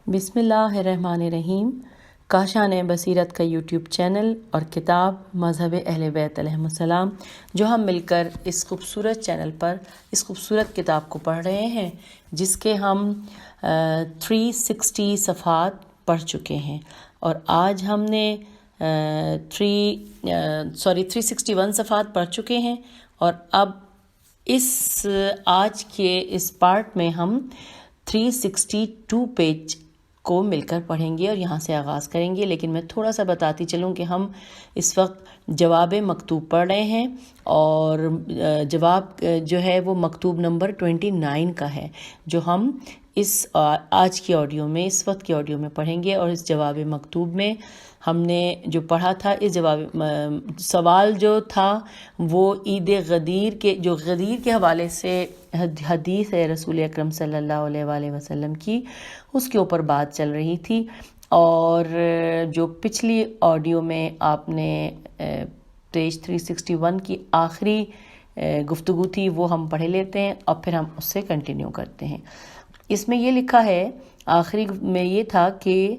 بسم اللہ الرحمن الرحیم۔ کاشان بصیرت کا یوٹیوب چینل اور کتاب مذہب اہل بیت علیہم السلام، جو ہم مل کر اس خوبصورت چینل پر اس خوبصورت کتاب کو پڑھ رہے ہیں، جس کے ہم 360 صفحات پڑھ چکے ہیں، اور آج ہم نے 361 صفحات پڑھ چکے ہیں، اور اب آج کے اس پارٹ میں ہم 362 پیج کو مل کر پڑھیں گے اور یہاں سے آغاز کریں گے۔ لیکن میں تھوڑا سا بتاتی چلوں کہ ہم اس وقت جواب مکتوب پڑھ رہے ہیں، اور جواب جو ہے وہ مکتوب نمبر 29 کا ہے، جو ہم آج کی آڈیو میں، اس وقت کی آڈیو میں پڑھیں گے۔ اور اس جواب مکتوب میں ہم نے جو پڑھا تھا، اس جواب سوال جو تھا وہ عید غدیر کے حوالے سے حدیث ہے رسول اکرم صلی اللہ علیہ وآلہ وسلم کی، اس کے اوپر بات چل رہی تھی۔ اور جو پچھلی آڈیو میں آپ نے پیج 361 کی آخری گفتگو تھی، وہ ہم پڑھ لیتے ہیں اور پھر ہم اس سے کنٹینیو کرتے ہیں۔ اس میں یہ لکھا ہے، آخری میں یہ تھا کہ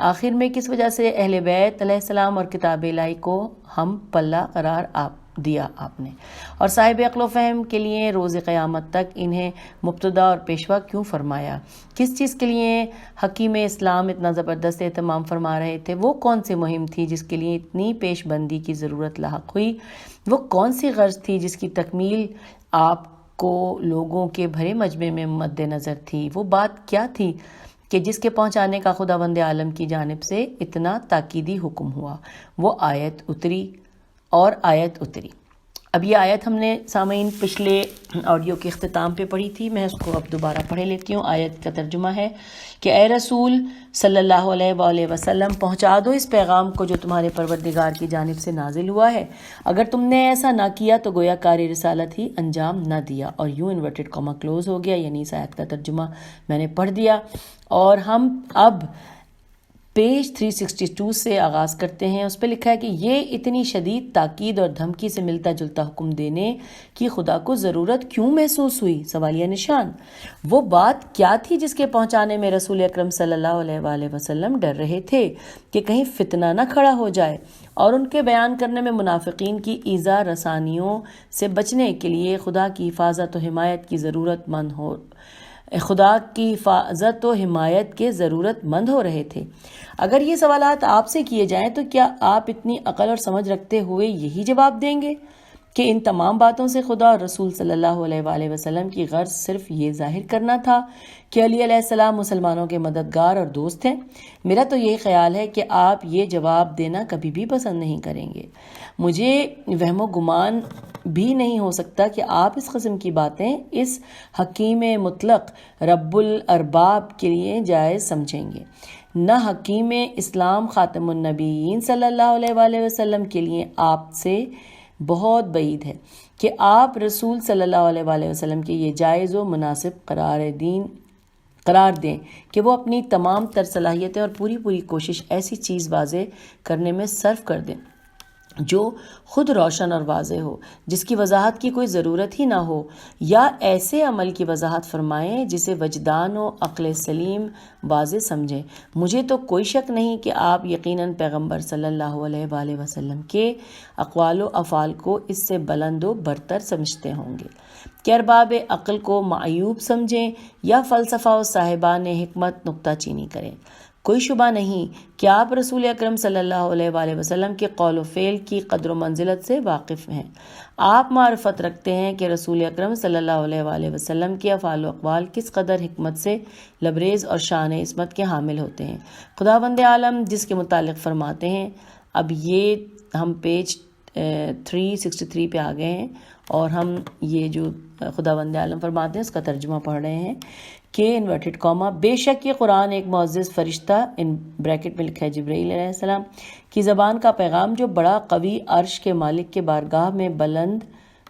آخر میں کس وجہ سے اہل بیت علیہ السلام اور کتاب الہی کو ہم پلہ قرار دیا آپ نے، اور صاحب عقل و فہم کے لیے روز قیامت تک انہیں مبتدا اور پیشوا کیوں فرمایا، کس چیز کے لیے حکیم اسلام اتنا زبردست اہتمام فرما رہے تھے، وہ کون سی مہم تھی جس کے لیے اتنی پیش بندی کی ضرورت لاحق ہوئی، وہ کون سی غرض تھی جس کی تکمیل آپ کو لوگوں کے بھرے مجمع میں مد نظر تھی، وہ بات کیا تھی کہ جس کے پہنچانے کا خداوند عالم کی جانب سے اتنا تاکیدی حکم ہوا، وہ آیت اتری۔ اب یہ آیت ہم نے سامعین پچھلے آڈیو کے اختتام پہ پڑھی تھی، میں اس کو اب دوبارہ پڑھے لیتی ہوں۔ آیت کا ترجمہ ہے کہ اے رسول صلی اللہ علیہ وآلہ وسلم، پہنچا دو اس پیغام کو جو تمہارے پروردگار کی جانب سے نازل ہوا ہے۔ اگر تم نے ایسا نہ کیا تو گویا کاری رسالت ہی انجام نہ دیا۔ اور یوں انورٹڈ کاما کلوز ہو گیا، یعنی اس آیت کا ترجمہ میں نے پڑھ دیا، اور ہم اب پیج 362 سے آغاز کرتے ہیں۔ اس پہ لکھا ہے کہ یہ اتنی شدید تاکید اور دھمکی سے ملتا جلتا حکم دینے کی خدا کو ضرورت کیوں محسوس ہوئی؟ سوالیہ نشان۔ وہ بات کیا تھی جس کے پہنچانے میں رسول اکرم صلی اللہ علیہ وآلہ وسلم ڈر رہے تھے کہ کہیں فتنہ نہ کھڑا ہو جائے، اور ان کے بیان کرنے میں منافقین کی ایذا رسانیوں سے بچنے کے لیے خدا کی حفاظت و حمایت کے ضرورت مند ہو رہے تھے۔ اگر یہ سوالات آپ سے کیے جائیں تو کیا آپ اتنی عقل اور سمجھ رکھتے ہوئے یہی جواب دیں گے کہ ان تمام باتوں سے خدا اور رسول صلی اللہ علیہ وآلہ وسلم کی غرض صرف یہ ظاہر کرنا تھا کہ علی علیہ السلام مسلمانوں کے مددگار اور دوست ہیں؟ میرا تو یہی خیال ہے کہ آپ یہ جواب دینا کبھی بھی پسند نہیں کریں گے۔ مجھے وہم و گمان بھی نہیں ہو سکتا کہ آپ اس قسم کی باتیں اس حکیم مطلق رب الارباب کے لیے جائز سمجھیں گے، نہ حکیم اسلام خاتم النبیین صلی اللہ علیہ وآلہ وسلم کے لیے۔ آپ سے بہت بعید ہے کہ آپ رسول صلی اللہ علیہ وآلہ وسلم کے یہ جائز و مناسب قرار دیں کہ وہ اپنی تمام تر صلاحیتیں اور پوری کوشش ایسی چیز واضح کرنے میں صرف کر دیں جو خود روشن اور واضح ہو، جس کی وضاحت کی کوئی ضرورت ہی نہ ہو، یا ایسے عمل کی وضاحت فرمائیں جسے وجدان و عقل سلیم واضح سمجھیں۔ مجھے تو کوئی شک نہیں کہ آپ یقیناً پیغمبر صلی اللہ علیہ وآلہ وسلم کے اقوال و افعال کو اس سے بلند و برتر سمجھتے ہوں گے کہ ارباب عقل کو معیوب سمجھیں یا فلسفہ و صاحبان حکمت نکتہ چینی کریں۔ کوئی شبہ نہیں کہ آپ رسول اکرم صلی اللہ علیہ وآلہ وسلم کے قول و فعل کی قدر و منزلت سے واقف ہیں۔ آپ معرفت رکھتے ہیں کہ رسول اکرم صلی اللہ علیہ وآلہ وسلم کے افعال و اقوال کس قدر حکمت سے لبریز اور شان عصمت کے حامل ہوتے ہیں۔ خداوند عالم جس کے متعلق فرماتے ہیں، اب یہ ہم پیج 363 پہ آ گئے ہیں، اور ہم یہ جو خداوند عالم فرماتے ہیں اس کا ترجمہ پڑھ رہے ہیں کہ انورٹڈ کاما، بے شک یہ قرآن ایک معزز فرشتہ، ان بریکٹ میں لکھا ہے جبرائیل علیہ السلام کی زبان کا پیغام، جو بڑا قوی عرش کے مالک کے بارگاہ میں بلند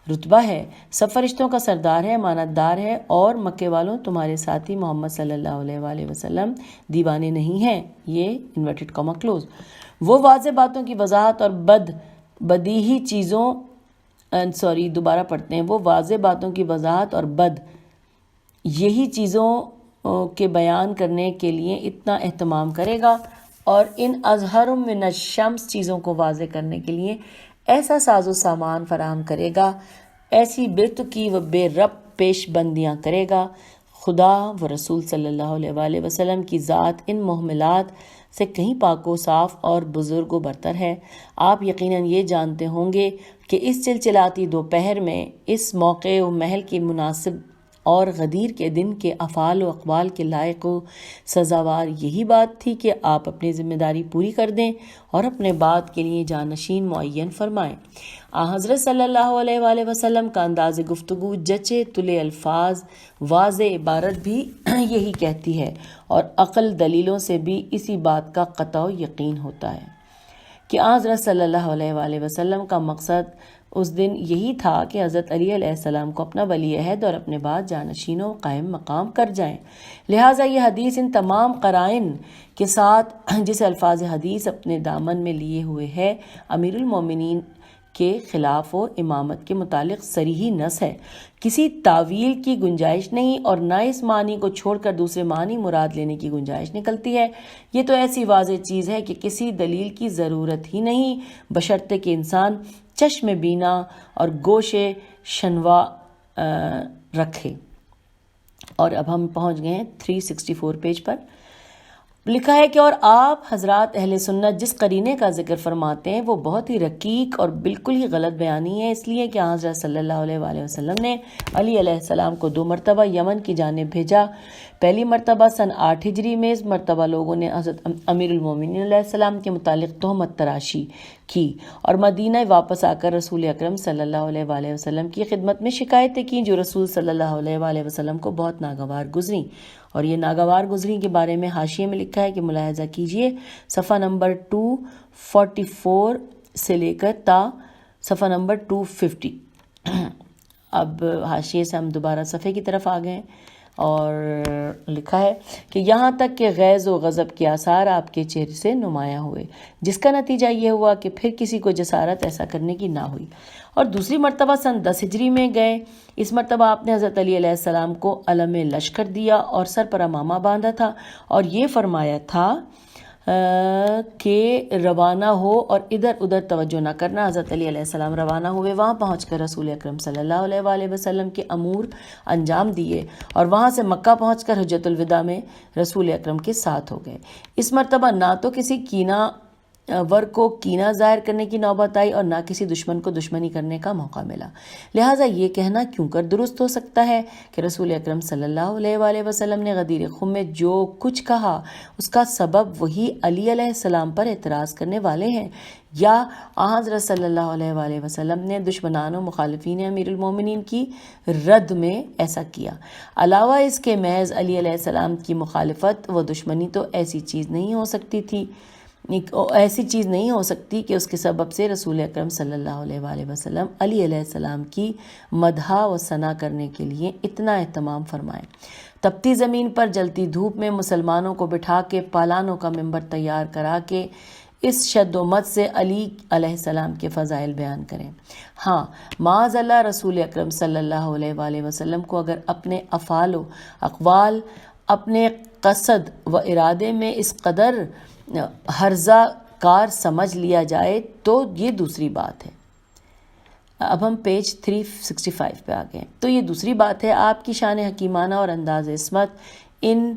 رتبہ ہے، سب فرشتوں کا سردار ہے، امانت دار ہے، اور مکے والوں تمہارے ساتھی محمد صلی اللہ علیہ وآلہ وسلم دیوانے نہیں ہیں۔ یہ انورٹڈ کاما کلوز۔ وہ واضح باتوں کی وضاحت اور بدیہی چیزوں دوبارہ پڑھتے ہیں، وہ واضح باتوں کی وضاحت اور یہی چیزوں کے بیان کرنے کے لیے اتنا اہتمام کرے گا اور ان اظہر من الشمس چیزوں کو واضح کرنے کے لیے ایسا ساز و سامان فراہم کرے گا، ایسی بے تکی و بے ربط پیش بندیاں کرے گا۔ خدا و رسول صلی اللہ علیہ وآلہ وسلم کی ذات ان محملات سے کہیں پاک و صاف اور بزرگ و برتر ہے۔ آپ یقیناً یہ جانتے ہوں گے کہ اس چلچلاتی دوپہر میں اس موقع و محل کی مناسب اور غدیر کے دن کے افعال و اقوال کے لائق و سزاوار یہی بات تھی کہ آپ اپنی ذمہ داری پوری کر دیں اور اپنے بعد کے لیے جانشین معین فرمائیں۔ حضرت صلی اللہ علیہ وآلہ وسلم کا انداز گفتگو، جچے تلے الفاظ، واضح عبارت بھی یہی کہتی ہے اور عقل دلیلوں سے بھی اسی بات کا قطع و یقین ہوتا ہے کہ حضرت صلی اللہ علیہ وآلہ وسلم کا مقصد اس دن یہی تھا کہ حضرت علی علیہ السلام کو اپنا ولی عہد اور اپنے بعد جانشینوں قائم مقام کر جائیں۔ لہٰذا یہ حدیث ان تمام قرائن کے ساتھ جسے الفاظ حدیث اپنے دامن میں لیے ہوئے ہے، امیر المومنین کے خلاف و امامت کے متعلق صریحی نص ہے، کسی تعویل کی گنجائش نہیں اور نہ اس معنی کو چھوڑ کر دوسرے معنی مراد لینے کی گنجائش نکلتی ہے۔ یہ تو ایسی واضح چیز ہے کہ کسی دلیل کی ضرورت ہی نہیں، بشرطے کہ انسان چشم بینا اور گوش شنوا رکھے۔ اور اب ہم پہنچ گئے ہیں 364 پیج پر۔ لکھا ہے کہ اور آپ حضرات اہل سنت جس قرینے کا ذکر فرماتے ہیں وہ بہت ہی رقیق اور بالکل ہی غلط بیانی ہے، اس لیے کہ حضرت صلی اللہ علیہ وآلہ وسلم نے علی علیہ السلام کو 2 مرتبہ یمن کی جانب بھیجا۔ پہلی مرتبہ سن 8 ہجری میں، اس مرتبہ لوگوں نے حضرت امیر المومنین علیہ السلام کے متعلق تہمت تراشی کی اور مدینہ واپس آ کر رسول اکرم صلی اللہ علیہ وآلہ وسلم کی خدمت میں شکایتیں کیں جو رسول صلی اللہ علیہ وآلہ وسلم کو بہت ناگوار گزریں۔ اور یہ ناگوار گزری کے بارے میں حاشیے میں لکھا ہے کہ ملاحظہ کیجئے صفحہ نمبر 244 سے لے کر تا صفحہ نمبر 250۔ اب حاشیے سے ہم دوبارہ صفحے کی طرف آ گئے اور لکھا ہے کہ یہاں تک کہ غیظ و غضب کے آثار آپ کے چہرے سے نمایاں ہوئے، جس کا نتیجہ یہ ہوا کہ پھر کسی کو جسارت ایسا کرنے کی نہ ہوئی۔ اور دوسری مرتبہ سن 10 ہجری میں گئے، اس مرتبہ آپ نے حضرت علی علیہ السلام کو علم لشکر دیا اور سر پر عمامہ باندھا تھا اور یہ فرمایا تھا کہ روانہ ہو اور ادھر ادھر توجہ نہ کرنا۔ حضرت علی علیہ السلام روانہ ہوئے، وہاں پہنچ کر رسول اکرم صلی اللہ علیہ وآلہ وسلم کے امور انجام دیے اور وہاں سے مکہ پہنچ کر حجۃ الوداع میں رسول اکرم کے ساتھ ہو گئے۔ اس مرتبہ نہ تو کسی کینہ ور کو کینہ ظاہر کرنے کی نوبت آئی اور نہ کسی دشمن کو دشمنی کرنے کا موقع ملا، لہٰذا یہ کہنا کیوں کر درست ہو سکتا ہے کہ رسول اکرم صلی اللہ علیہ وآلہ وسلم نے غدیر خم میں جو کچھ کہا اس کا سبب وہی علی علیہ السلام پر اعتراض کرنے والے ہیں، یا حضرت صلی اللہ علیہ وآلہ وسلم نے دشمنان و مخالفین امیر المومنین کی رد میں ایسا کیا۔ علاوہ اس کے محض علی علیہ السلام کی مخالفت و دشمنی تو ایسی چیز نہیں ہو سکتی کہ اس کے سبب سے رسول اکرم صلی اللہ علیہ وآلہ وسلم علی علیہ السلام کی مدح و ثنا کرنے کے لیے اتنا اہتمام فرمائیں۔ تپتی زمین پر جلتی دھوپ میں مسلمانوں کو بٹھا کے پالانوں کا منبر تیار کرا کے اس شد و مت سے علی علیہ السلام کے فضائل بیان کریں۔ ہاں، معاذ اللہ رسول اکرم صلی اللہ علیہ وآلہ وسلم کو اگر اپنے افعال و اقوال، اپنے قصد و ارادے میں اس قدر ہرزہ کار سمجھ لیا جائے تو یہ دوسری بات ہے۔ اب ہم پیج 365 پہ آ گئے۔ تو یہ دوسری بات ہے، آپ کی شان حکیمانہ اور انداز عصمت ان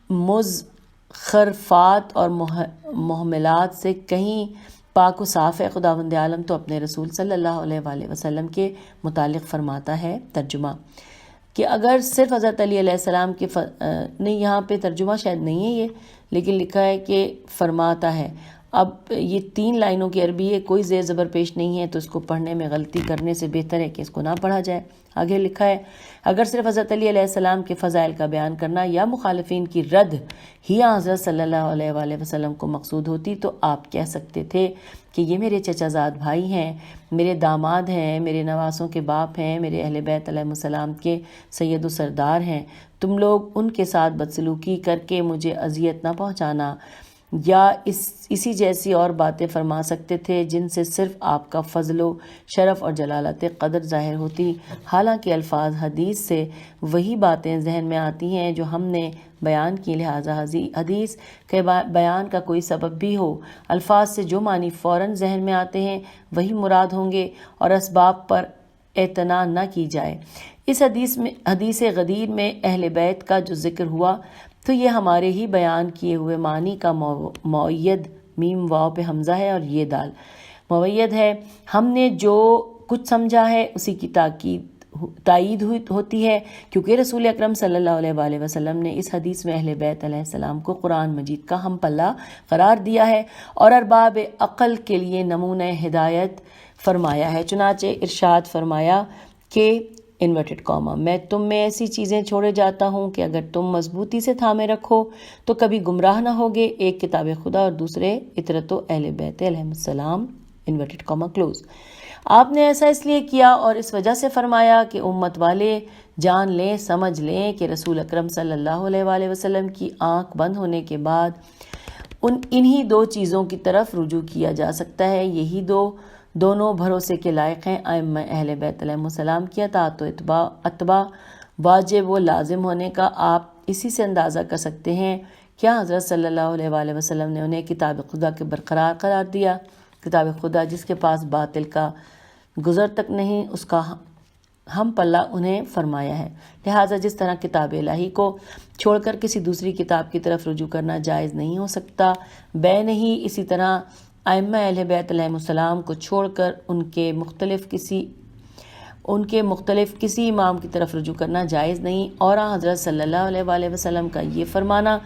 مزخرفات اور محملات سے کہیں پاک و صاف ہے۔ خداوند عالم تو اپنے رسول صلی اللہ علیہ وآلہ وسلم کے متعلق فرماتا ہے، ترجمہ کہ اگر صرف حضرت علی علیہ السلام کے نہیں، یہاں پہ ترجمہ شاید نہیں ہے یہ، لیکن لکھا ہے کہ فرماتا ہے۔ اب یہ 3 لائنوں کی عربی ہے، کوئی زیر زبر پیش نہیں ہے، تو اس کو پڑھنے میں غلطی کرنے سے بہتر ہے کہ اس کو نہ پڑھا جائے۔ آگے لکھا ہے اگر صرف حضرت علی علیہ السلام کے فضائل کا بیان کرنا یا مخالفین کی رد ہی حضرت صلی اللہ علیہ وآلہ وسلم کو مقصود ہوتی تو آپ کہہ سکتے تھے کہ یہ میرے چچا زاد بھائی ہیں، میرے داماد ہیں، میرے نواسوں کے باپ ہیں، میرے اہل بیت علیہ السلام کے سید و سردار ہیں، تم لوگ ان کے ساتھ بدسلوکی کر کے مجھے اذیت نہ پہنچانا، یا اسی جیسی اور باتیں فرما سکتے تھے جن سے صرف آپ کا فضل و شرف اور جلالت قدر ظاہر ہوتی، حالانکہ الفاظ حدیث سے وہی باتیں ذہن میں آتی ہیں جو ہم نے بیان کی، لہٰذا حدیث کے بیان کا کوئی سبب بھی ہو، الفاظ سے جو معنی فوراً ذہن میں آتے ہیں وہی مراد ہوں گے اور اسباب پر اعتنا نہ کی جائے۔ اس حدیث غدیر میں اہل بیت کا جو ذکر ہوا تو یہ ہمارے ہی بیان کیے ہوئے معنی کا معید میم واو پہ حمزہ ہے اور یہ دال معید ہے۔ ہم نے جو کچھ سمجھا ہے اسی کی تائید ہوتی ہے، کیونکہ رسول اکرم صلی اللہ علیہ وآلہ وسلم نے اس حدیث میں اہل بیت علیہ السلام کو قرآن مجید کا ہم پلہ قرار دیا ہے اور ارباب عقل کے لیے نمونہ ہدایت فرمایا ہے۔ چنانچہ ارشاد فرمایا کہ انورٹڈ کاما میں تم میں ایسی چیزیں چھوڑے جاتا ہوں کہ اگر تم مضبوطی سے تھامے رکھو تو کبھی گمراہ نہ ہوگے، ایک کتاب خدا اور دوسرے اطرت و اہل بیت علیہ السلام انورٹڈ کاما کلوز۔ آپ نے ایسا اس لیے کیا اور اس وجہ سے فرمایا کہ امت والے جان لیں، سمجھ لیں کہ رسول اکرم صلی اللہ علیہ وآلہ وسلم کی آنکھ بند ہونے کے بعد انہی دو چیزوں کی طرف رجوع کیا جا سکتا ہے، یہی دونوں بھروسے کے لائق ہیں، ائمہ اہل بیت علیہ السلام کی اطاعت و اتباع واجب و لازم ہونے کا۔ آپ اسی سے اندازہ کر سکتے ہیں کیا حضرت صلی اللہ علیہ وآلہ وسلم نے انہیں کتاب خدا کے برقرار قرار دیا، کتاب خدا جس کے پاس باطل کا گزر تک نہیں، اس کا ہم پلہ انہیں فرمایا ہے۔ لہٰذا جس طرح کتاب الہی کو چھوڑ کر کسی دوسری کتاب کی طرف رجوع کرنا جائز نہیں ہو سکتا، بے نہیں اسی طرح ائمہ اہل بیت علیہ السلام کو چھوڑ کر ان کے مختلف کسی امام کی طرف رجوع کرنا جائز نہیں، اور حضرت صلی اللہ علیہ وآلہ وسلم کا یہ فرمانا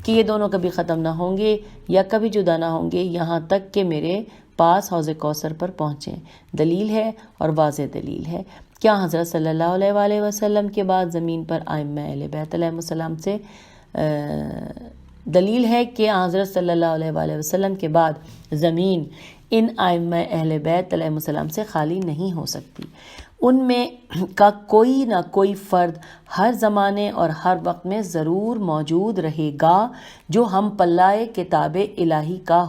کہ یہ دونوں کبھی ختم نہ ہوں گے یا کبھی جدا نہ ہوں گے یہاں تک کہ میرے پاس حوض کوثر پر پہنچیں، دلیل ہے اور واضح دلیل ہے۔ کیا حضرت صلی اللہ علیہ وآلہ وسلم کے بعد زمین پر ائمہ اہل بیت علیہ السلام سے دلیل ہے کہ حضرت صلی اللہ علیہ وآلہ وسلم کے بعد زمین ان ائمہ اہل بیت علیہ السلام سے خالی نہیں ہو سکتی، ان میں کا کوئی نہ کوئی فرد ہر زمانے اور ہر وقت میں ضرور موجود رہے گا جو ہم پلہ کتاب الہی کا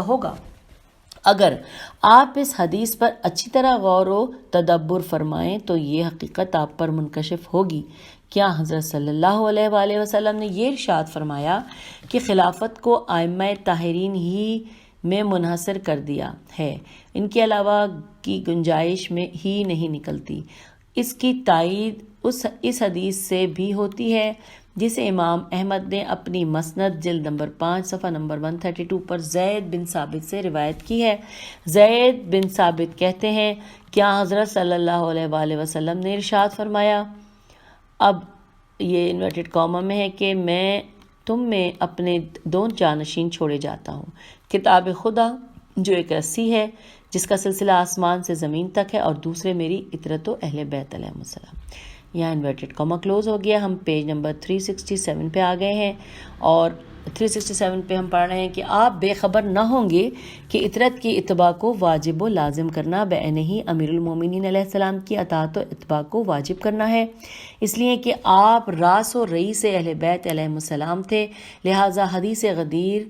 ہوگا۔ اگر آپ اس حدیث پر اچھی طرح غور و تدبر فرمائیں تو یہ حقیقت آپ پر منکشف ہوگی۔ کیا حضرت صلی اللہ علیہ وآلہ وسلم نے یہ ارشاد فرمایا کہ خلافت کو ائمہ طاہرین ہی میں منحصر کر دیا ہے، ان کے علاوہ کی گنجائش میں ہی نہیں نکلتی؟ اس کی تائید اس حدیث سے بھی ہوتی ہے جسے امام احمد نے اپنی مسند جلد نمبر 5 صفحہ نمبر 132 پر زید بن ثابت سے روایت کی ہے۔ زید بن ثابت کہتے ہیں کیا حضرت صلی اللہ علیہ وآلہ وسلم نے ارشاد فرمایا، اب یہ انورٹڈ کاما میں ہے کہ میں تم میں اپنے دو جانشین چھوڑے جاتا ہوں، کتاب خدا جو ایک رسی ہے جس کا سلسلہ آسمان سے زمین تک ہے، اور دوسرے میری اطرت و اہل بیت علیہ السلام۔ یہاں انورٹڈ کاما کلوز ہو گیا۔ ہم پیج نمبر 367 پہ آ گئے ہیں اور 367 پہ ہم پڑھ رہے ہیں کہ آپ بے خبر نہ ہوں گے کہ اطرت کی اتباع کو واجب و لازم کرنا بعینہ ہی امیر المومنین علیہ السلام کی اطاعت و اتباع کو واجب کرنا ہے، اس لیے کہ آپ راس و رئیس اہل بیت علیہ السلام تھے، لہٰذا حدیث غدیر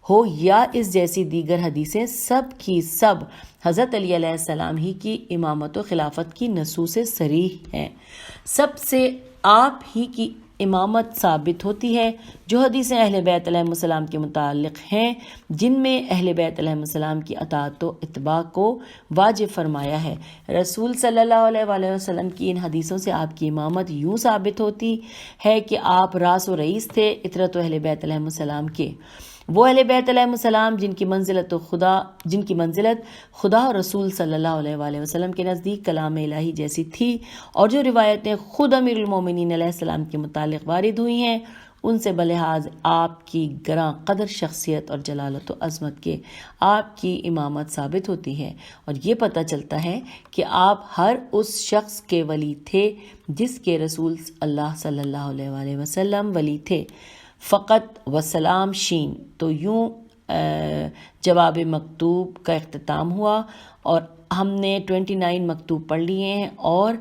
ہو یا اس جیسی دیگر حدیثیں سب کی سب حضرت علی علیہ السلام ہی کی امامت و خلافت کی نصوص صریح ہیں، سب سے آپ ہی کی امامت ثابت ہوتی ہے۔ جو حدیثیں اہل بیت علیہ السلام کے متعلق ہیں جن میں اہل بیت علیہ السلام کی اطاعت و اتباع کو واجب فرمایا ہے، رسول صلی اللہ علیہ وآلہ وسلم کی ان حدیثوں سے آپ کی امامت یوں ثابت ہوتی ہے کہ آپ راس و رئیس تھے اطرت و اہل بیت علیہ السلام کے، وہ اہل بیت علیہ السلام جن کی منزلت خدا اور رسول صلی اللہ علیہ وآلہ وسلم کے نزدیک کلام الہی جیسی تھی، اور جو روایتیں خود امیر المومنین علیہ السلام کے متعلق وارد ہوئی ہیں ان سے بلحاظ آپ کی گراں قدر شخصیت اور جلالت و عظمت کے آپ کی امامت ثابت ہوتی ہے، اور یہ پتہ چلتا ہے کہ آپ ہر اس شخص کے ولی تھے جس کے رسول اللہ صلی اللہ علیہ وآلہ وسلم ولی تھے۔ فقط وسلام شین۔ تو یوں جواب مکتوب کا اختتام ہوا اور ہم نے 29 مکتوب پڑھ لیے ہیں، اور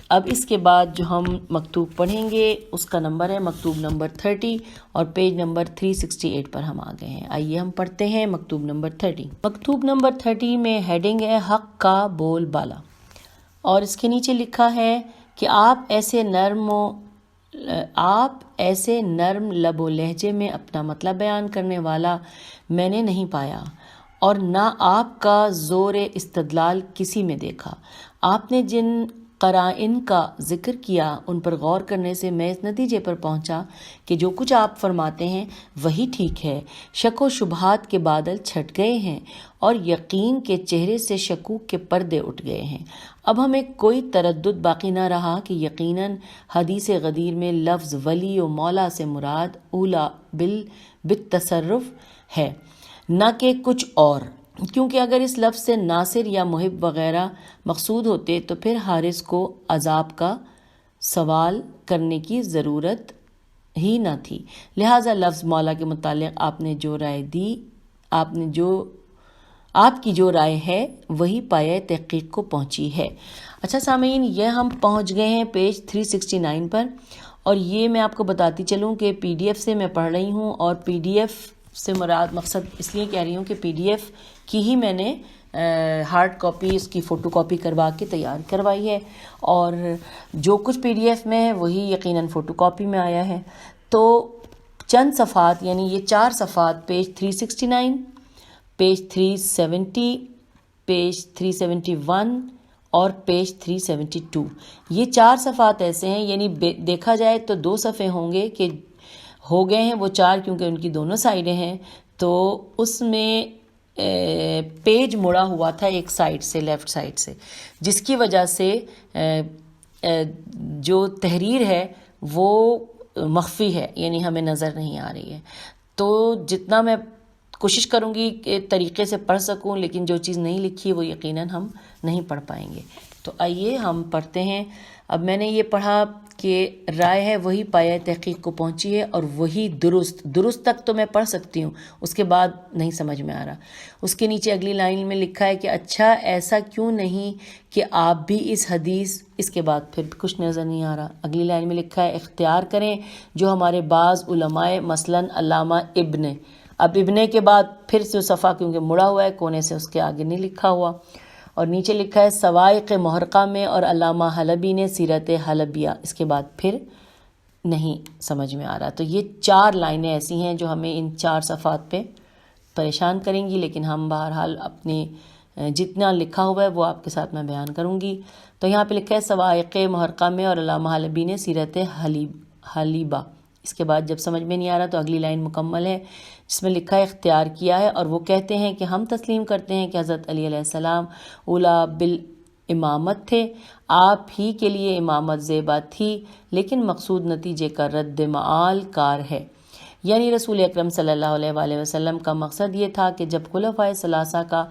اب اس کے بعد جو ہم مکتوب پڑھیں گے اس کا نمبر ہے مکتوب نمبر 30، اور پیج نمبر 368 پر ہم آ گئے ہیں۔ آئیے ہم پڑھتے ہیں مکتوب نمبر 30۔ مکتوب نمبر 30 میں ہیڈنگ ہے حق کا بول بالا، اور اس کے نیچے لکھا ہے کہ آپ ایسے نرم لب و لہجے میں اپنا مطلب بیان کرنے والا میں نے نہیں پایا، اور نہ آپ کا زور استدلال کسی میں دیکھا۔ آپ نے جن قرائن کا ذکر کیا ان پر غور کرنے سے میں اس نتیجے پر پہنچا کہ جو کچھ آپ فرماتے ہیں وہی ٹھیک ہے۔ شک و شبہات کے بادل چھٹ گئے ہیں اور یقین کے چہرے سے شکوک کے پردے اٹھ گئے ہیں۔ اب ہمیں کوئی تردد باقی نہ رہا کہ یقیناً حدیث غدیر میں لفظ ولی و مولا سے مراد اولا بالتصرف ہے، نہ کہ کچھ اور، کیونکہ اگر اس لفظ سے ناصر یا محب وغیرہ مقصود ہوتے تو پھر حارث کو عذاب کا سوال کرنے کی ضرورت ہی نہ تھی۔ لہٰذا لفظ مولا کے متعلق آپ کی جو رائے ہے وہی پایہ تحقیق کو پہنچی ہے۔ اچھا سامعین، یہ ہم پہنچ گئے ہیں پیج 369 پر، اور یہ میں آپ کو بتاتی چلوں کہ پی ڈی ایف سے میں پڑھ رہی ہوں، اور پی ڈی ایف سے مراد مقصد اس لیے کہہ رہی ہوں کہ پی ڈی ایف کی ہی میں نے ہارڈ کاپی اس کی فوٹو کاپی کروا کے تیار کروائی ہے، اور جو کچھ پی ڈی ایف میں ہے وہی یقیناً فوٹو کاپی میں آیا ہے۔ تو چند صفحات، یعنی یہ 4 صفحات، پیج 369، پیج 370، پیج 371 اور پیج 372، یہ 4 صفحات ایسے ہیں، یعنی دیکھا جائے تو 2 صفحے ہوں گے کہ ہو گئے ہیں وہ 4، کیونکہ ان کی دونوں سائڈیں ہیں، تو اس میں پیج مڑا ہوا تھا ایک سائڈ سے، لیفٹ سائڈ سے، جس کی وجہ سے جو تحریر ہے وہ مخفی ہے، یعنی ہمیں نظر نہیں آ رہی ہے۔ تو جتنا میں کوشش کروں گی کہ طریقے سے پڑھ سکوں، لیکن جو چیز نہیں لکھی وہ یقیناً ہم نہیں پڑھ پائیں گے۔ تو آئیے ہم پڑھتے ہیں۔ اب میں نے یہ پڑھا کہ رائے ہے وہی پایہ تحقیق کو پہنچی ہے، اور وہی درست تک تو میں پڑھ سکتی ہوں، اس کے بعد نہیں سمجھ میں آ رہا۔ اس کے نیچے اگلی لائن میں لکھا ہے کہ اچھا ایسا کیوں نہیں کہ آپ بھی اس حدیث، اس کے بعد پھر کچھ نظر نہیں آ رہا۔ اگلی لائن میں لکھا ہے اختیار کریں جو ہمارے بعض علماء مثلاً علامہ اب ابن کے بعد پھر سے صفحہ کیونکہ مڑا ہوا ہے کونے سے، اس کے آگے نہیں لکھا ہوا، اور نیچے لکھا ہے سوائق محرقہ میں اور علامہ حلبی نے سیرت حلبیہ، اس کے بعد پھر نہیں سمجھ میں آ رہا۔ تو یہ 4 لائنیں ایسی ہیں جو ہمیں ان 4 صفحات پہ پریشان کریں گی، لیکن ہم بہرحال اپنے جتنا لکھا ہوا ہے وہ آپ کے ساتھ میں بیان کروں گی۔ تو یہاں پہ لکھا ہے سوائق محرقہ میں اور علامہ حلبی نے سیرت حلیبہ، اس کے بعد جب سمجھ میں نہیں آ رہا تو اگلی لائن مکمل ہے جس میں لکھا ہے اختیار کیا ہے، اور وہ کہتے ہیں کہ ہم تسلیم کرتے ہیں کہ حضرت علی علیہ السلام اولا بالامامت تھے، آپ ہی کے لیے امامت زیبا تھی، لیکن مقصود نتیجے کا رد معال کار ہے، یعنی رسول اکرم صلی اللہ علیہ وآلہ وسلم کا مقصد یہ تھا کہ جب خلفائے ثلاثہ کا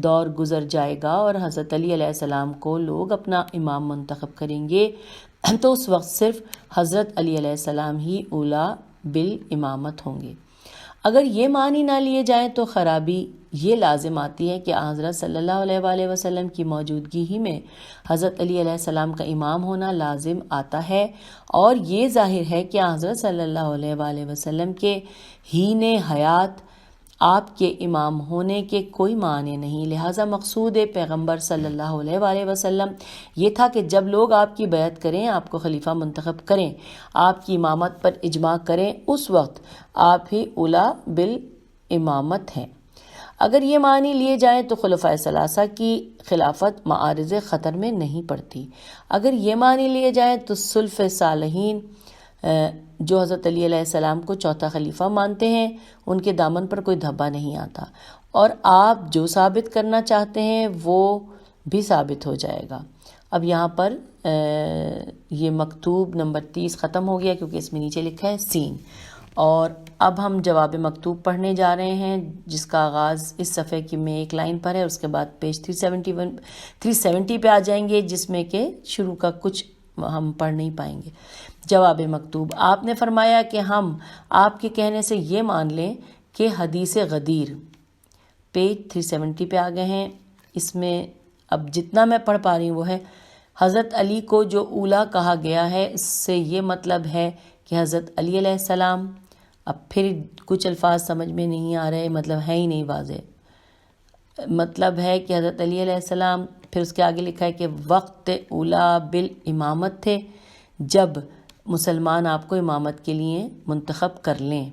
دور گزر جائے گا اور حضرت علی علیہ السلام کو لوگ اپنا امام منتخب کریں گے تو اس وقت صرف حضرت علی علیہ السلام ہی اولا بالامامت ہوں گے۔ اگر یہ معنی نہ لیے جائیں تو خرابی یہ لازم آتی ہے کہ حضرت صلی اللہ علیہ وآلہ وسلم کی موجودگی ہی میں حضرت علی علیہ السلام کا امام ہونا لازم آتا ہے، اور یہ ظاہر ہے کہ حضرت صلی اللہ علیہ وآلہ وسلم کے حین حیات آپ کے امام ہونے کے کوئی معنی نہیں۔ لہٰذا مقصود پیغمبر صلی اللہ علیہ وآلہ وسلم یہ تھا کہ جب لوگ آپ کی بیعت کریں، آپ کو خلیفہ منتخب کریں، آپ کی امامت پر اجماع کریں، اس وقت آپ ہی اولا بالامامت ہیں۔ اگر یہ معنی لیے جائیں تو خلفائے ثلاثہ کی خلافت معارض خطر میں نہیں پڑتی۔ اگر یہ معنی لیے جائیں تو سلف صالحین جو حضرت علی علیہ السلام کو چوتھا خلیفہ مانتے ہیں ان کے دامن پر کوئی دھبا نہیں آتا، اور آپ جو ثابت کرنا چاہتے ہیں وہ بھی ثابت ہو جائے گا۔ اب یہاں پر یہ مکتوب نمبر 30 ختم ہو گیا کیونکہ اس میں نیچے لکھا ہے سین، اور اب ہم جواب مکتوب پڑھنے جا رہے ہیں جس کا آغاز اس صفحے کی میں ایک لائن پر ہے، اس کے بعد پیج 370 پہ آ جائیں گے جس میں کہ شروع کا کچھ ہم پڑھ نہیں پائیں گے۔ جواب مکتوب: آپ نے فرمایا کہ ہم آپ کے کہنے سے یہ مان لیں کہ حدیث غدیر، پیج 370 پہ آ گئے ہیں، اس میں اب جتنا میں پڑھ پا رہی ہوں وہ ہے حضرت علی کو جو اولا کہا گیا ہے اس سے یہ مطلب ہے کہ حضرت علی علیہ السلام. اب پھر کچھ الفاظ سمجھ میں نہیں آ رہے، مطلب ہے ہی نہیں واضح. مطلب ہے کہ حضرت علی علیہ السلام، پھر اس کے آگے لکھا ہے کہ وقت اولا بالامامت تھے، جب مسلمان آپ کو امامت کے لیے منتخب کر لیں.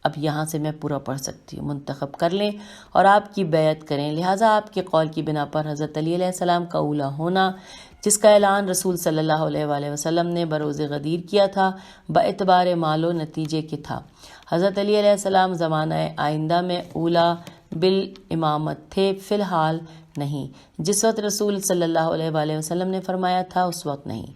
اب یہاں سے میں پورا پڑھ سکتی ہوں، منتخب کر لیں اور آپ کی بیعت کریں، لہٰذا آپ کے قول کی بنا پر حضرت علی علیہ السلام کا اولا ہونا، جس کا اعلان رسول صلی اللہ علیہ وآلہ وسلم نے بروز غدیر کیا تھا، باعتبار مال و نتیجے کے تھا. حضرت علی علیہ السلام زمانہ آئندہ میں اولا بالامامت تھے، فی الحال نہیں. جس وقت رسول صلی اللہ علیہ وآلہ وسلم نے فرمایا تھا اس وقت نہیں.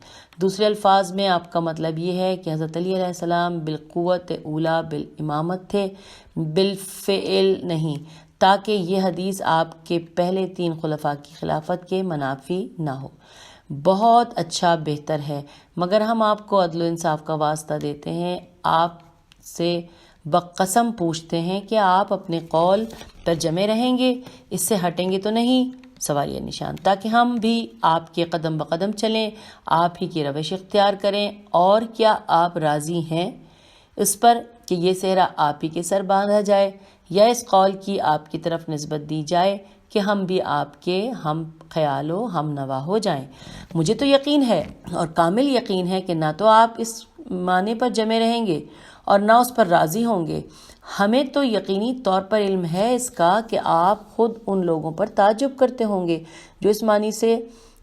دوسرے الفاظ میں آپ کا مطلب یہ ہے کہ حضرت علی علیہ السلام بالقوت اولا بالامامت تھے، بالفعل نہیں، تاکہ یہ حدیث آپ کے پہلے 3 خلفاء کی خلافت کے منافی نہ ہو. بہت اچھا، بہتر ہے، مگر ہم آپ کو عدل و انصاف کا واسطہ دیتے ہیں، آپ سے بقسم پوچھتے ہیں کہ آپ اپنے قول پر جمے رہیں گے، اس سے ہٹیں گے تو نہیں؟ سوالیہ نشان. تاکہ ہم بھی آپ کے قدم بقدم چلیں، آپ ہی کی روش اختیار کریں. اور کیا آپ راضی ہیں اس پر کہ یہ صحرا آپ ہی کے سر باندھا جائے، یا اس قول کی آپ کی طرف نسبت دی جائے کہ ہم بھی آپ کے ہم خیال و ہم نوا ہو جائیں؟ مجھے تو یقین ہے اور کامل یقین ہے کہ نہ تو آپ اس معنی پر جمے رہیں گے اور نہ اس پر راضی ہوں گے. ہمیں تو یقینی طور پر علم ہے اس کا کہ آپ خود ان لوگوں پر تعجب کرتے ہوں گے جو اس معنی سے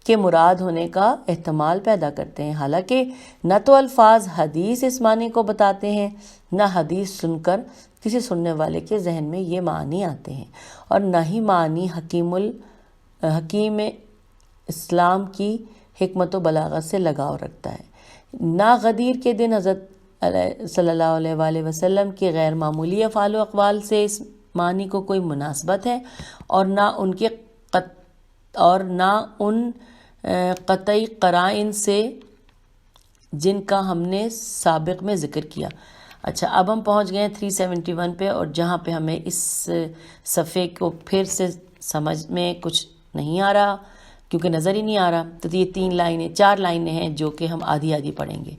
کہ مراد ہونے کا احتمال پیدا کرتے ہیں، حالانکہ نہ تو الفاظ حدیث اس معنی کو بتاتے ہیں، نہ حدیث سن کر کسی سننے والے کے ذہن میں یہ معنی آتے ہیں، اور نہ ہی معنی حکیم اسلام کی حکمت و بلاغت سے لگاؤ رکھتا ہے. نہ غدیر کے دن حضرت صلی اللہ علیہ وآلہ وسلم کے غیر معمولی افعال و اقوال سے اس معنی کو کوئی مناسبت ہے، اور نہ ان قطعی قرائن سے جن کا ہم نے سابق میں ذکر کیا. اچھا، اب ہم پہنچ گئے ہیں 371 پہ، اور جہاں پہ ہمیں اس صفحے کو پھر سے سمجھ میں کچھ نہیں آ رہا کیونکہ نظر ہی نہیں آ رہا. تو یہ 4 لائنیں ہیں جو کہ ہم آدھی آدھی پڑھیں گے.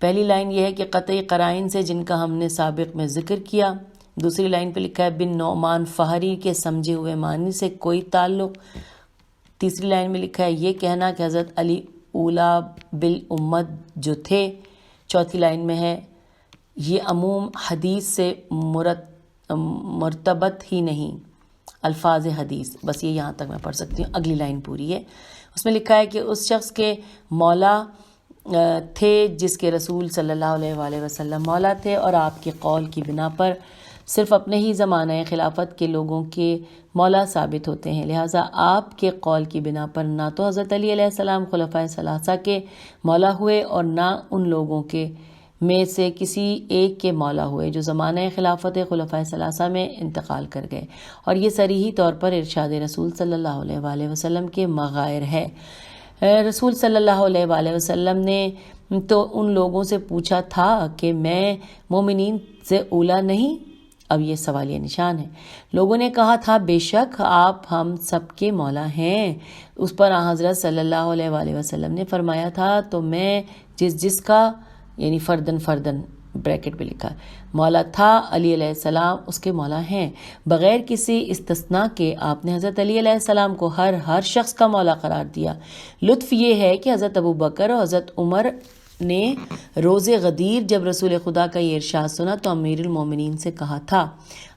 پہلی لائن یہ ہے کہ قطعی قرائن سے جن کا ہم نے سابق میں ذکر کیا. دوسری لائن پہ لکھا ہے بن نعمان فہری کے سمجھے ہوئے معنی سے کوئی تعلق. تیسری لائن میں لکھا ہے یہ کہنا کہ حضرت علی اولا بالامت جو تھے. چوتھی لائن میں ہے یہ عموم حدیث سے مرتبط ہی نہیں، الفاظ حدیث. بس یہ یہاں تک میں پڑھ سکتی ہوں، اگلی لائن پوری ہے. اس میں لکھا ہے کہ اس شخص کے مولا تھے جس کے رسول صلی اللہ علیہ وآلہ وسلم مولا تھے، اور آپ کے قول کی بنا پر صرف اپنے ہی زمانہ خلافت کے لوگوں کے مولا ثابت ہوتے ہیں. لہٰذا آپ کے قول کی بنا پر نہ تو حضرت علی علیہ السلام خلفائے ثلاثہ کے مولا ہوئے اور نہ ان لوگوں کے میں سے کسی ایک کے مولا ہوئے جو زمانہ خلافت خلفائے ثلاثہ میں انتقال کر گئے، اور یہ صریحی طور پر ارشاد رسول صلی اللہ علیہ وآلہ وسلم کے مغائر ہے. رسول صلی اللہ علیہ وآلہ وسلم نے تو ان لوگوں سے پوچھا تھا کہ میں مومنین سے اولا نہیں؟ اب یہ سوالیہ نشان ہے. لوگوں نے کہا تھا بے شک آپ ہم سب کے مولا ہیں. اس پر حضرت صلی اللہ علیہ وآلہ وسلم نے فرمایا تھا تو میں جس کا یعنی فردن بریکٹ پہ لکھا مولا تھا علی علیہ السلام اس کے مولا ہیں. بغیر کسی استثناء کے آپ نے حضرت علی علیہ السلام کو ہر شخص کا مولا قرار دیا. لطف یہ ہے کہ حضرت ابوبکر اور حضرت عمر نے روز غدیر جب رسول خدا کا یہ ارشاد سنا تو امیر المومنین سے کہا تھا.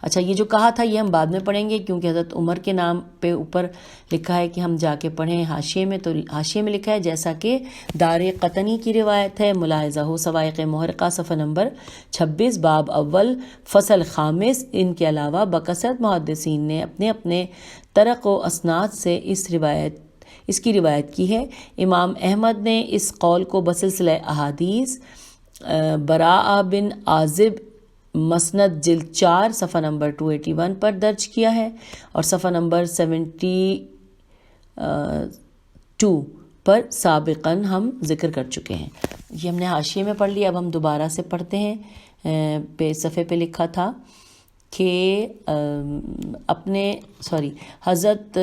اچھا، یہ جو کہا تھا یہ ہم بعد میں پڑھیں گے کیونکہ حضرت عمر کے نام پہ اوپر لکھا ہے کہ ہم جا کے پڑھیں حاشیے میں. تو حاشیے میں لکھا ہے جیسا کہ دار قطنی کی روایت ہے، ملاحظہ ہو سوائق محرقہ صفحہ نمبر 26 باب اول فصل خامس. ان کے علاوہ بکثرت محدثین نے اپنے اپنے طرق و اسناد سے اس کی روایت کی ہے. امام احمد نے اس قول کو بسلسلہ احادیث براء بن عازب مسند جلد 4 صفحہ نمبر 281 پر درج کیا ہے، اور صفحہ نمبر 72 پر سابقاً ہم ذکر کر چکے ہیں. یہ ہم نے حاشیے میں پڑھ لیا. اب ہم دوبارہ سے پڑھتے ہیں. صفحے پہ لکھا تھا کہ حضرت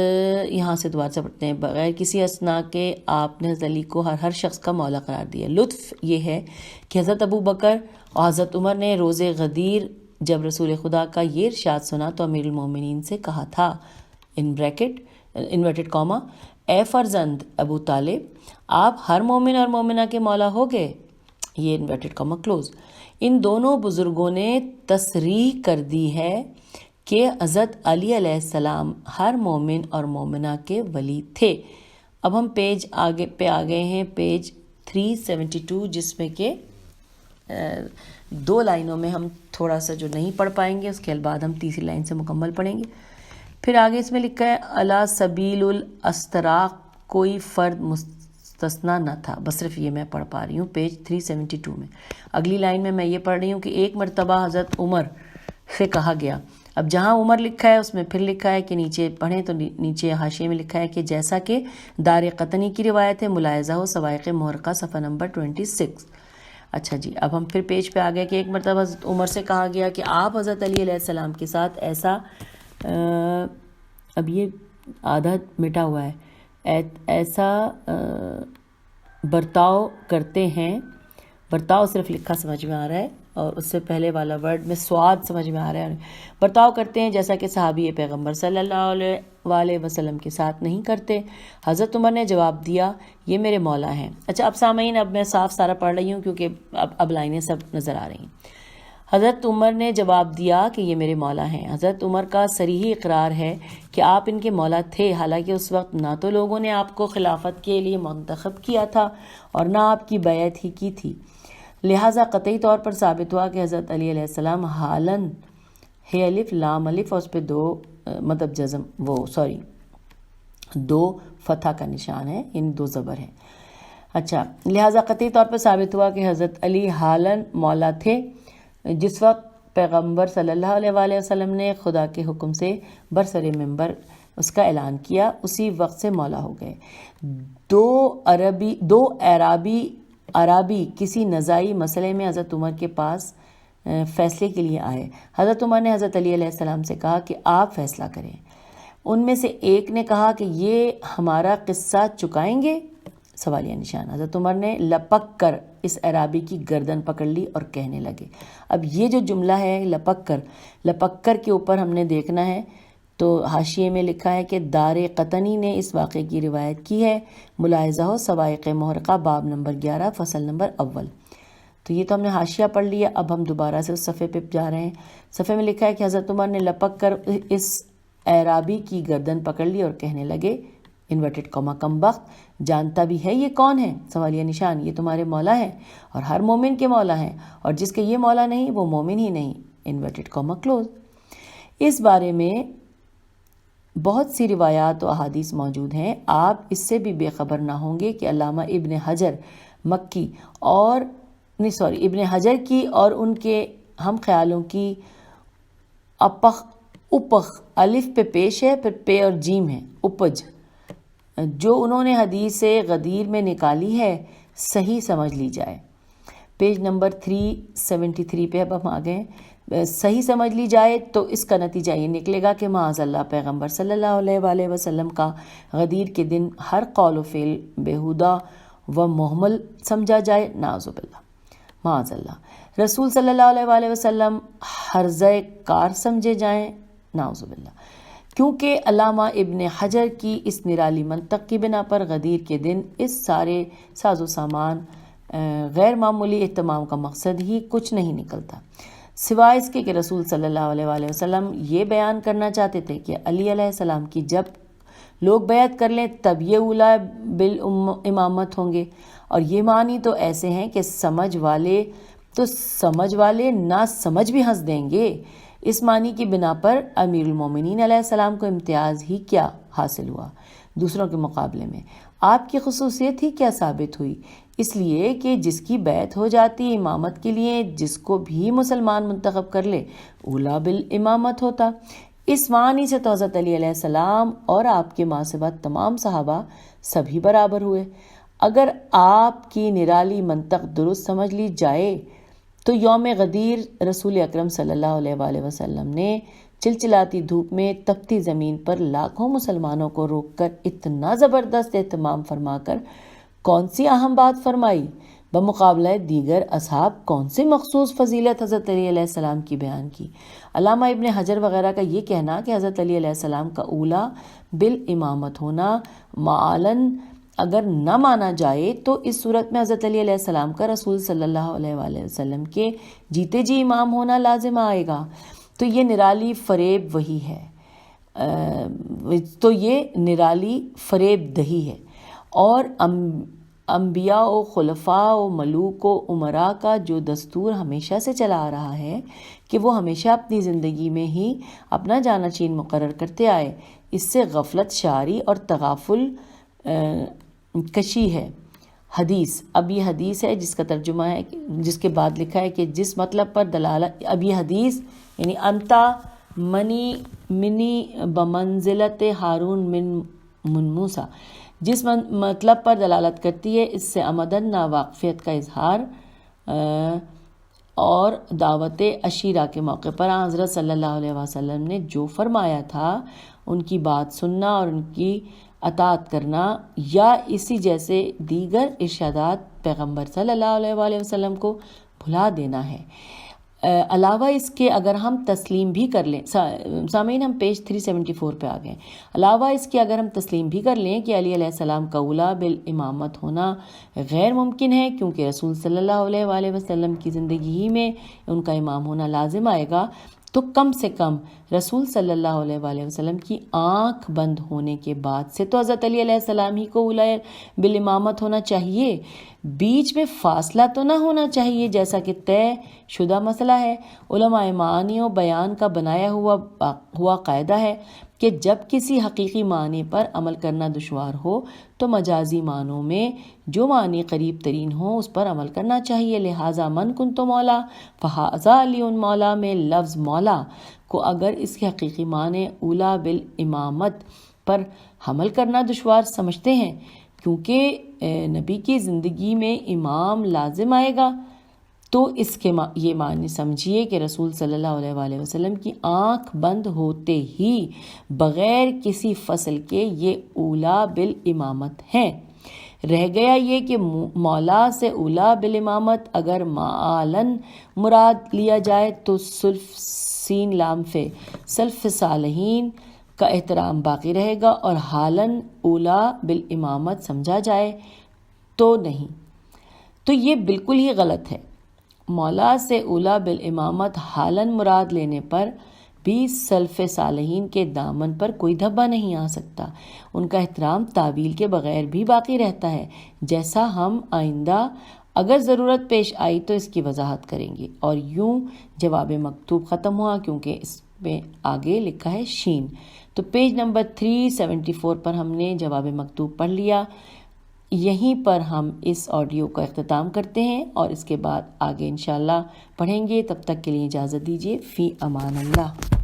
یہاں سے دوبارہ سے پڑھتے ہیں، بغیر کسی اثنا کے آپ نے حضرت علی کو ہر شخص کا مولا قرار دیا۔ لطف یہ ہے کہ حضرت ابو بکر اور حضرت عمر نے روز غدیر جب رسول خدا کا یہ ارشاد سنا تو امیر المومنین سے کہا تھا انورٹڈ کاما، اے فرزند ابو طالب، آپ ہر مومن اور مومنہ کے مولا ہو گئے، یہ انورٹڈ کاما کلوز۔ ان دونوں بزرگوں نے تصریح کر دی ہے کہ حضرت علی علیہ السلام ہر مومن اور مومنہ کے ولی تھے۔ اب ہم پیج آگے پہ آ گئے ہیں، پیج 372، جس میں کہ 2 لائنوں میں ہم تھوڑا سا جو نہیں پڑھ پائیں گے، اس کے بعد ہم تیسری لائن سے مکمل پڑھیں گے۔ پھر آگے اس میں لکھا ہے علی سبیل الاستراق، کوئی فرد مستثنا نہ تھا۔ بس صرف یہ میں پڑھ پا رہی ہوں پیج 372 میں۔ اگلی لائن میں یہ پڑھ رہی ہوں کہ ایک مرتبہ حضرت عمر سے کہا گیا۔ اب جہاں عمر لکھا ہے اس میں پھر لکھا ہے کہ نیچے پڑھیں تو نیچے حاشیے میں لکھا ہے کہ جیسا کہ دار قطنی کی روایت ہے، ملاحظہ ہو سوائق محرقہ صفحہ نمبر 26۔ اچھا جی، اب ہم پھر پیج پہ آ گئے کہ ایک مرتبہ حضرت عمر سے کہا گیا کہ آپ حضرت علی علیہ السلام کے ساتھ ایسا اب یہ آدھا مٹا ہوا ہے، ایسا برتاؤ کرتے ہیں، برتاؤ صرف لکھا سمجھ میں آ رہا ہے اور اس سے پہلے والا ورڈ میں سواد سمجھ میں آ رہا ہے، برتاؤ کرتے ہیں جیسا کہ صحابی پیغمبر صلی اللہ علیہ وسلم کے ساتھ نہیں کرتے۔ حضرت عمر نے جواب دیا، یہ میرے مولا ہیں۔ اچھا اب سامعین، اب میں صاف سارا پڑھ رہی ہوں کیونکہ اب لائنیں سب نظر آ رہی ہیں۔ حضرت عمر نے جواب دیا کہ یہ میرے مولا ہیں۔ حضرت عمر کا صریحی اقرار ہے کہ آپ ان کے مولا تھے، حالانکہ اس وقت نہ تو لوگوں نے آپ کو خلافت کے لیے منتخب کیا تھا اور نہ آپ کی بیعت ہی کی تھی، لہٰذا قطعی طور پر ثابت ہوا کہ حضرت علی علیہ السلام حالاً ہے الف لام الف اور اس پہ 2 مطلب جزم دو فتح کا نشان ہے، یعنی 2 زبر ہیں۔ اچھا، لہٰذا قطعی طور پر ثابت ہوا کہ حضرت علی حالاً مولا تھے جس وقت پیغمبر صلی اللہ علیہ وآلہ وسلم نے خدا کے حکم سے برسر منبر اس کا اعلان کیا، اسی وقت سے مولا ہو گئے۔ 2 عرابی کسی نزاعی مسئلے میں حضرت عمر کے پاس فیصلے کے لیے آئے۔ حضرت عمر نے حضرت علی علیہ السلام سے کہا کہ آپ فیصلہ کریں۔ ان میں سے ایک نے کہا کہ یہ ہمارا قصہ چکائیں گے؟ سوالیہ نشان۔ حضرت عمر نے لپک کر اس عرابی کی گردن پکڑ لی اور کہنے لگے۔ اب یہ جو جملہ ہے لپک کر کے اوپر ہم نے دیکھنا ہے تو حاشیے میں لکھا ہے کہ دار قطنی نے اس واقعے کی روایت کی ہے، ملاحظہ ہو سوائق محرقہ باب نمبر 11 فصل نمبر اول۔ تو یہ تو ہم نے حاشیہ پڑھ لیا، اب ہم دوبارہ سے اس صفحے پہ جا رہے ہیں۔ صفحے میں لکھا ہے کہ حضرت عمر نے لپک کر اس عرابی کی گردن پکڑ لی اور کہنے لگے، انورٹڈ کاما کم بخت، جانتا بھی ہے یہ کون ہے؟ سوالیہ نشان۔ یہ تمہارے مولا ہیں اور ہر مومن کے مولا ہیں، اور جس کے یہ مولا نہیں وہ مومن ہی نہیں، انورٹڈ کاما کلوز۔ اس بارے میں بہت سی روایات و احادیث موجود ہیں، آپ اس سے بھی بے خبر نہ ہوں گے کہ علامہ ابن حجر کی اور ان کے ہم خیالوں کی اپخ الف پہ پیش ہے، پھر پے اور جیم ہے، اپج، جو انہوں نے حدیث غدیر میں نکالی ہے صحیح سمجھ لی جائے۔ پیج نمبر 373 پہ اب ہم آ گئے۔ صحیح سمجھ لی جائے تو اس کا نتیجہ یہ نکلے گا کہ معاذ اللہ پیغمبر صلی اللہ علیہ وآلہ وسلم کا غدیر کے دن ہر قول و فعل بیہودہ و محمل سمجھا جائے، نعوذ باللہ، معاذ اللہ۔ رسول صلی اللہ علیہ وآلہ وسلم حرزہ کار سمجھے جائیں، نعوذ باللہ، کیونکہ علامہ ابن حجر کی اس نرالی منطق کی بنا پر غدیر کے دن اس سارے ساز و سامان غیر معمولی اہتمام کا مقصد ہی کچھ نہیں نکلتا، سوائے اس کے کہ رسول صلی اللہ علیہ وآلہ وسلم یہ بیان کرنا چاہتے تھے کہ علی علیہ السلام کی جب لوگ بیعت کر لیں تب یہ اولی بالامامت ہوں گے، اور یہ معنی تو ایسے ہیں کہ سمجھ والے نہ سمجھ بھی ہنس دیں گے۔ اس معنی کی بنا پر امیر المومنین علیہ السلام کو امتیاز ہی کیا حاصل ہوا دوسروں کے مقابلے میں؟ آپ کی خصوصیت ہی کیا ثابت ہوئی؟ اس لیے کہ جس کی بیعت ہو جاتی امامت کے لیے، جس کو بھی مسلمان منتخب کر لے اولا بالامامت ہوتا۔ اس معنی سے تو حضرت علی علیہ السلام اور آپ کے ماں سے بعد تمام صحابہ سبھی برابر ہوئے۔ اگر آپ کی نرالی منطق درست سمجھ لی جائے تو یوم غدیر رسول اکرم صلی اللہ علیہ وآلہ وسلم نے چلچلاتی دھوپ میں تپتی زمین پر لاکھوں مسلمانوں کو روک کر اتنا زبردست اہتمام فرما کر کون سی اہم بات فرمائی؟ بمقابلہ دیگر اصحاب کون سی مخصوص فضیلت حضرت علی علیہ السلام کی بیان کی؟ علامہ ابن حجر وغیرہ کا یہ کہنا کہ حضرت علی علیہ السلام کا اولا بالامامت ہونا معالن اگر نہ مانا جائے تو اس صورت میں حضرت علی علیہ السلام کا رسول صلی اللہ علیہ وآلہ وسلم کے جیتے جی امام ہونا لازم آئے گا، تو یہ نرالی فریب وہی ہے، تو یہ نرالی فریب دہی ہے، اور انبیاء و خلفاء و ملوک و عمراء کا جو دستور ہمیشہ سے چلا آ رہا ہے کہ وہ ہمیشہ اپنی زندگی میں ہی اپنا جانشین مقرر کرتے آئے، اس سے غفلت شعاری اور تغافل کشی ہے۔ حدیث، اب یہ حدیث ہے جس کا ترجمہ ہے، جس کے بعد لکھا ہے کہ جس مطلب پر دلالت، اب یہ حدیث یعنی انتا منی بمنزلت ہارون من موسیٰ، جس مطلب پر دلالت کرتی ہے، اس سے عمدن ناواقفیت کا اظہار اور دعوت عشیرہ کے موقع پر حضرت صلی اللہ علیہ وسلم نے جو فرمایا تھا ان کی بات سننا اور ان کی اطاعت کرنا، یا اسی جیسے دیگر ارشادات پیغمبر صلی اللہ علیہ وآلہ وسلم کو بھلا دینا ہے۔ علاوہ اس کے اگر ہم تسلیم بھی کر لیں، سامعین ہم پیج 374 پہ آ گئے، علاوہ اس کے اگر ہم تسلیم بھی کر لیں کہ علی علیہ السلام کا اولا بالامامت ہونا غیر ممکن ہے کیونکہ رسول صلی اللہ علیہ وآلہ وسلم کی زندگی ہی میں ان کا امام ہونا لازم آئے گا، تو کم سے کم رسول صلی اللہ علیہ وآلہ وسلم کی آنکھ بند ہونے کے بعد سے تو حضرت علی علیہ السلام ہی کو اولا بالامامت ہونا چاہیے، بیچ میں فاصلہ تو نہ ہونا چاہیے جیسا کہ طے شدہ مسئلہ ہے۔ علماء معانی و بیان کا بنایا ہوا قاعدہ ہے کہ جب کسی حقیقی معنی پر عمل کرنا دشوار ہو تو مجازی معنوں میں جو معنی قریب ترین ہو اس پر عمل کرنا چاہیے، لہٰذا من کنت مولا فہذا علی مولا میں لفظ مولا کو اگر اس کے حقیقی معنی اولا بالامامت پر حمل کرنا دشوار سمجھتے ہیں کیونکہ نبی کی زندگی میں امام لازم آئے گا، تو اس کے یہ معنی سمجھیے کہ رسول صلی اللہ علیہ وآلہ وسلم کی آنکھ بند ہوتے ہی بغیر کسی فصل کے یہ اولا بالامامت ہیں۔ رہ گیا یہ کہ مولا سے اولا بالامامت اگر معالن مراد لیا جائے تو سلف سین لام فے سلف صالحین کا احترام باقی رہے گا، اور حالن اولا بالامامت سمجھا جائے تو نہیں، تو یہ بالکل ہی غلط ہے۔ مولا سے اولا بالامامت حالن مراد لینے پر بھی سلف صالحین کے دامن پر کوئی دھبا نہیں آ سکتا، ان کا احترام تعویل کے بغیر بھی باقی رہتا ہے، جیسا ہم آئندہ اگر ضرورت پیش آئی تو اس کی وضاحت کریں گے۔ اور یوں جواب مکتوب ختم ہوا کیونکہ اس میں آگے لکھا ہے شین۔ تو پیج نمبر 374 پر ہم نے جواب مکتوب پڑھ لیا، یہیں پر ہم اس آڈیو کا اختتام کرتے ہیں اور اس کے بعد آگے انشاءاللہ پڑھیں گے۔ تب تک کے لیے اجازت دیجیے، فی امان اللہ۔